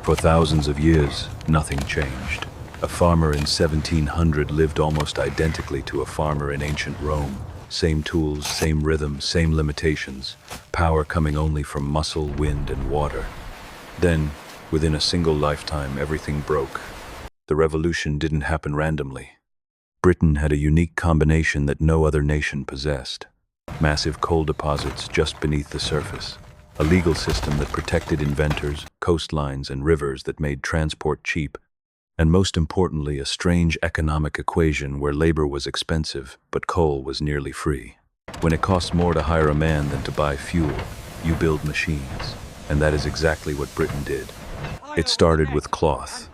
For thousands of years, nothing changed. A farmer in 1700 lived almost identically to a farmer in ancient Rome. Same tools, same rhythm, same limitations. Power coming only from muscle, wind, and water. Then, within a single lifetime, everything broke. The revolution didn't happen randomly. Britain had a unique combination that no other nation possessed. Massive coal deposits just beneath the surface. A legal system that protected inventors, coastlines, and rivers that made transport cheap. And most importantly, a strange economic equation where labor was expensive, but coal was nearly free. When it costs more to hire a man than to buy fuel, you build machines. And that is exactly what Britain did. It started with cloth.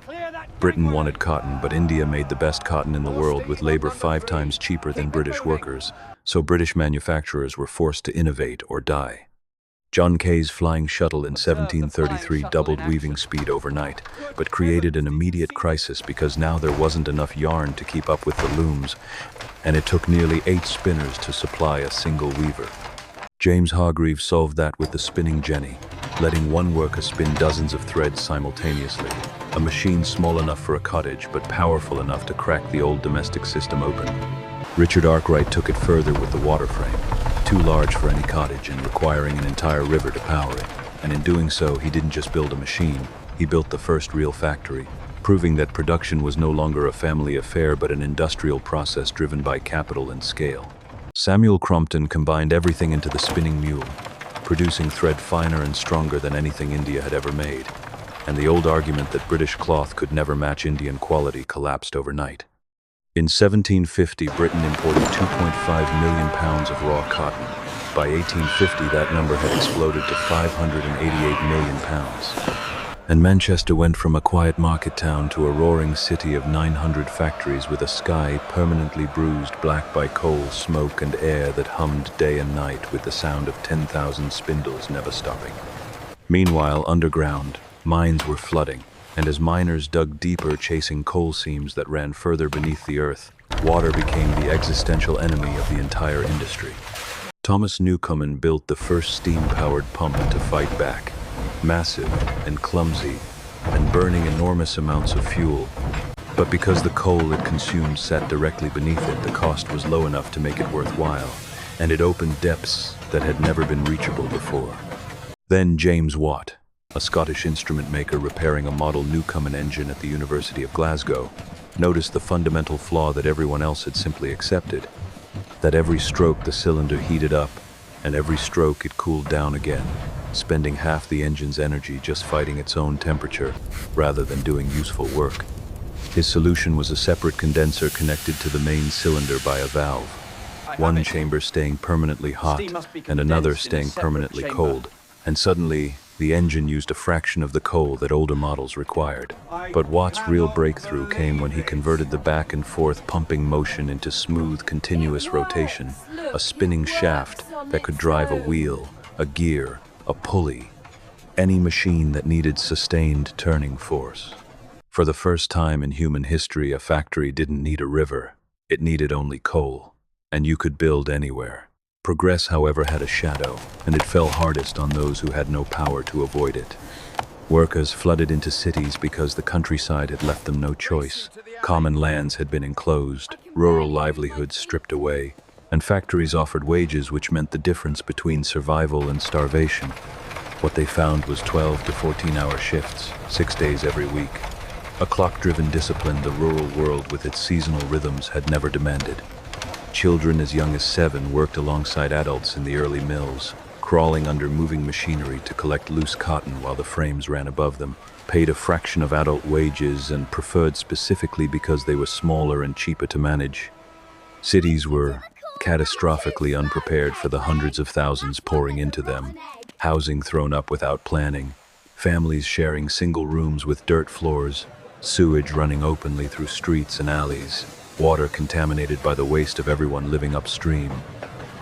Britain wanted cotton, but India made the best cotton in the world with labor 5 times cheaper than British workers, so British manufacturers were forced to innovate or die. John Kay's Flying Shuttle in 1733 doubled weaving speed overnight, but created an immediate crisis because now there wasn't enough yarn to keep up with the looms, and it took nearly 8 spinners to supply a single weaver. James Hargreaves solved that with the spinning jenny, letting one worker spin dozens of threads simultaneously. A machine small enough for a cottage, but powerful enough to crack the old domestic system open. Richard Arkwright took it further with the water frame, too large for any cottage and requiring an entire river to power it. And in doing so, he didn't just build a machine, he built the first real factory, proving that production was no longer a family affair but an industrial process driven by capital and scale. Samuel Crompton combined everything into the spinning mule, producing thread finer and stronger than anything India had ever made. And the old argument that British cloth could never match Indian quality collapsed overnight. In 1750, Britain imported 2.5 million pounds of raw cotton. By 1850, that number had exploded to 588 million pounds. And Manchester went from a quiet market town to a roaring city of 900 factories with a sky permanently bruised black by coal, smoke, and air that hummed day and night with the sound of 10,000 spindles never stopping. Meanwhile, underground, mines were flooding, and as miners dug deeper chasing coal seams that ran further beneath the earth, water became the existential enemy of the entire industry. Thomas Newcomen built the first steam-powered pump to fight back, massive and clumsy, and burning enormous amounts of fuel. But because the coal it consumed sat directly beneath it, the cost was low enough to make it worthwhile, and it opened depths that had never been reachable before. Then James Watt, a Scottish instrument maker repairing a model Newcomen engine at the University of Glasgow, noticed the fundamental flaw that everyone else had simply accepted, that every stroke the cylinder heated up, and every stroke it cooled down again, spending half the engine's energy just fighting its own temperature, rather than doing useful work. His solution was a separate condenser connected to the main cylinder by a valve, one chamber staying permanently hot and another staying permanently cold, and suddenly, the engine used a fraction of the coal that older models required. But Watt's real breakthrough came when he converted the back and forth pumping motion into smooth, continuous rotation, a spinning shaft that could drive a wheel, a gear, a pulley, any machine that needed sustained turning force. For the first time in human history, a factory didn't need a river, it needed only coal, and you could build anywhere. Progress, however, had a shadow, and it fell hardest on those who had no power to avoid it. Workers flooded into cities because the countryside had left them no choice. Common lands had been enclosed, rural livelihoods stripped away, and factories offered wages which meant the difference between survival and starvation. What they found was 12 to 14-hour shifts, 6 days every week. A clock-driven discipline the rural world with its seasonal rhythms had never demanded. Children as young as 7 worked alongside adults in the early mills, crawling under moving machinery to collect loose cotton while the frames ran above them, paid a fraction of adult wages and preferred specifically because they were smaller and cheaper to manage. Cities were catastrophically unprepared for the hundreds of thousands pouring into them, housing thrown up without planning, families sharing single rooms with dirt floors, sewage running openly through streets and alleys, water contaminated by the waste of everyone living upstream.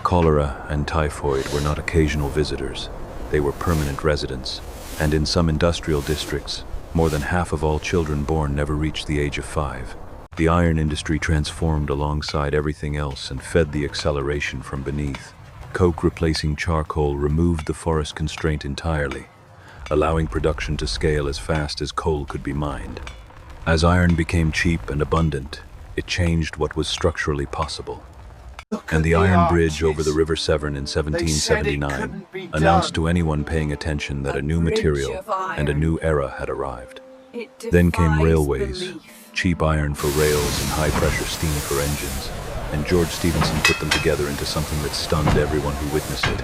Cholera and typhoid were not occasional visitors, they were permanent residents, and in some industrial districts, more than half of all children born never reached the age of 5. The iron industry transformed alongside everything else and fed the acceleration from beneath. Coke replacing charcoal removed the forest constraint entirely. allowing production to scale as fast as coal could be mined. As iron became cheap and abundant, it changed what was structurally possible. And the iron bridge over the River Severn in 1779 announced to anyone paying attention that a new material and a new era had arrived. Then came railways, cheap iron for rails and high-pressure steam for engines, and George Stephenson put them together into something that stunned everyone who witnessed it.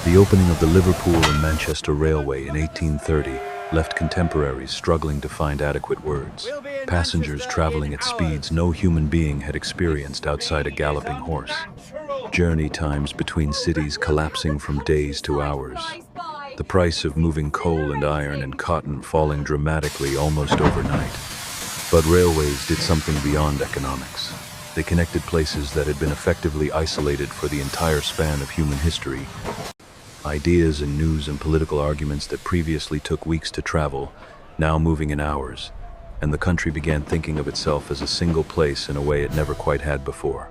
The opening of the Liverpool and Manchester Railway in 1830 left contemporaries struggling to find adequate words. Passengers traveling at speeds no human being had experienced outside a galloping horse. Journey times between cities collapsing from days to hours. The price of moving coal and iron and cotton falling dramatically almost overnight. But railways did something beyond economics. They connected places that had been effectively isolated for the entire span of human history. Ideas and news and political arguments that previously took weeks to travel, now moving in hours, and the country began thinking of itself as a single place in a way it never quite had before.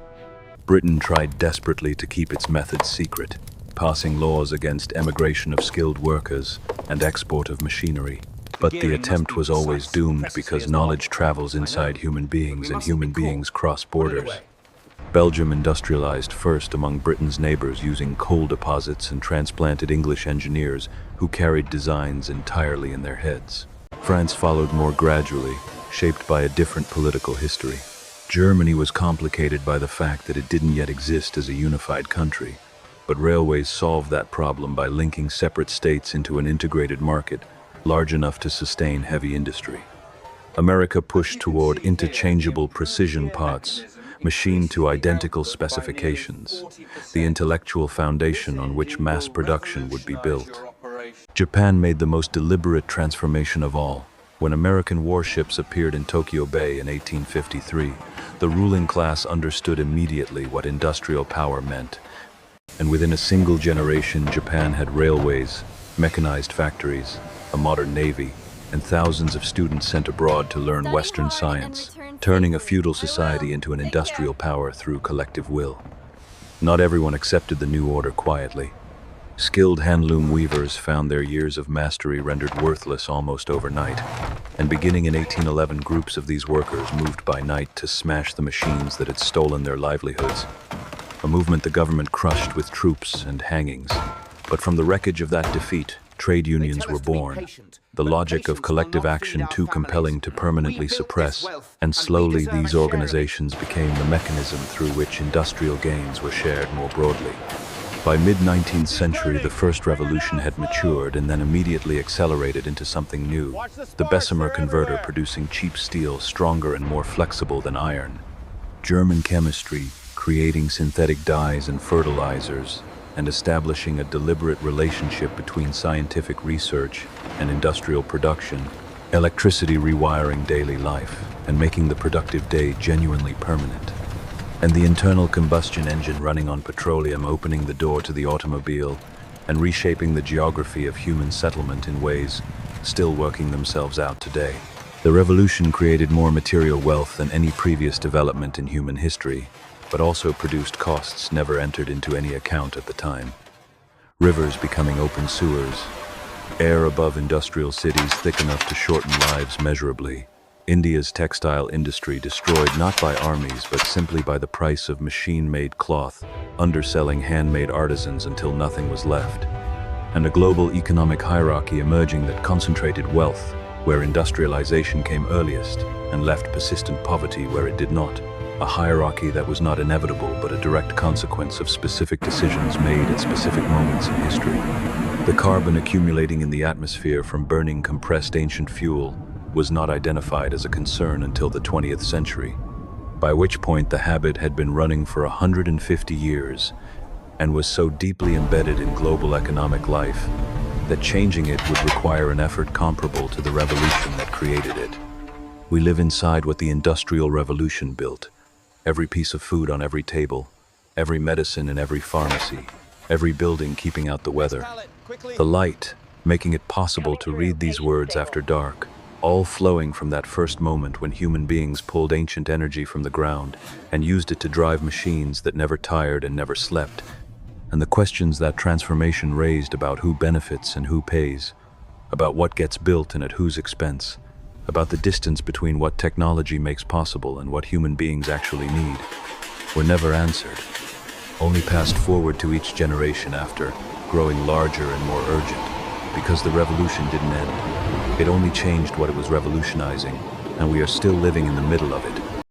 Britain tried desperately to keep its methods secret, passing laws against emigration of skilled workers and export of machinery. But the attempt was always doomed because knowledge travels inside human beings and human beings cross borders. Belgium industrialized first among Britain's neighbors using coal deposits and transplanted English engineers who carried designs entirely in their heads. France followed more gradually, shaped by a different political history. Germany was complicated by the fact that it didn't yet exist as a unified country, but railways solved that problem by linking separate states into an integrated market large enough to sustain heavy industry. America pushed toward interchangeable precision parts, machined to identical specifications, the intellectual foundation on which mass production would be built. Japan made the most deliberate transformation of all. When American warships appeared in Tokyo Bay in 1853, the ruling class understood immediately what industrial power meant. And within a single generation, Japan had railways, mechanized factories, a modern navy, and thousands of students sent abroad to learn Western science, turning a feudal society into an industrial power through collective will. Not everyone accepted the new order quietly. Skilled handloom weavers found their years of mastery rendered worthless almost overnight, and beginning in 1811, groups of these workers moved by night to smash the machines that had stolen their livelihoods, a movement the government crushed with troops and hangings. But from the wreckage of that defeat, trade unions were born, the logic of collective action too compelling to permanently suppress, and slowly these organizations became the mechanism through which industrial gains were shared more broadly. By mid-19th century, the first revolution had matured and then immediately accelerated into something new, the Bessemer converter producing cheap steel stronger and more flexible than iron. German chemistry, creating synthetic dyes and fertilizers, and establishing a deliberate relationship between scientific research and industrial production, electricity rewiring daily life and making the productive day genuinely permanent, and the internal combustion engine running on petroleum opening the door to the automobile and reshaping the geography of human settlement in ways still working themselves out today. The revolution created more material wealth than any previous development in human history, but also produced costs never entered into any account at the time. Rivers becoming open sewers, air above industrial cities thick enough to shorten lives measurably. India's textile industry destroyed not by armies but simply by the price of machine-made cloth, underselling handmade artisans until nothing was left. And a global economic hierarchy emerging that concentrated wealth where industrialization came earliest and left persistent poverty where it did not. A hierarchy that was not inevitable but a direct consequence of specific decisions made at specific moments in history. The carbon accumulating in the atmosphere from burning compressed ancient fuel was not identified as a concern until the 20th century, by which point the habit had been running for 150 years and was so deeply embedded in global economic life that changing it would require an effort comparable to the revolution that created it. We live inside what the Industrial Revolution built. Every piece of food on every table, every medicine in every pharmacy, every building keeping out the weather. The light, making it possible to read these words after dark, all flowing from that first moment when human beings pulled ancient energy from the ground and used it to drive machines that never tired and never slept. And the questions that transformation raised about who benefits and who pays, about what gets built and at whose expense, about the distance between what technology makes possible and what human beings actually need, were never answered, only passed forward to each generation after, growing larger and more urgent, because the revolution didn't end. It only changed what it was revolutionizing, and we are still living in the middle of it.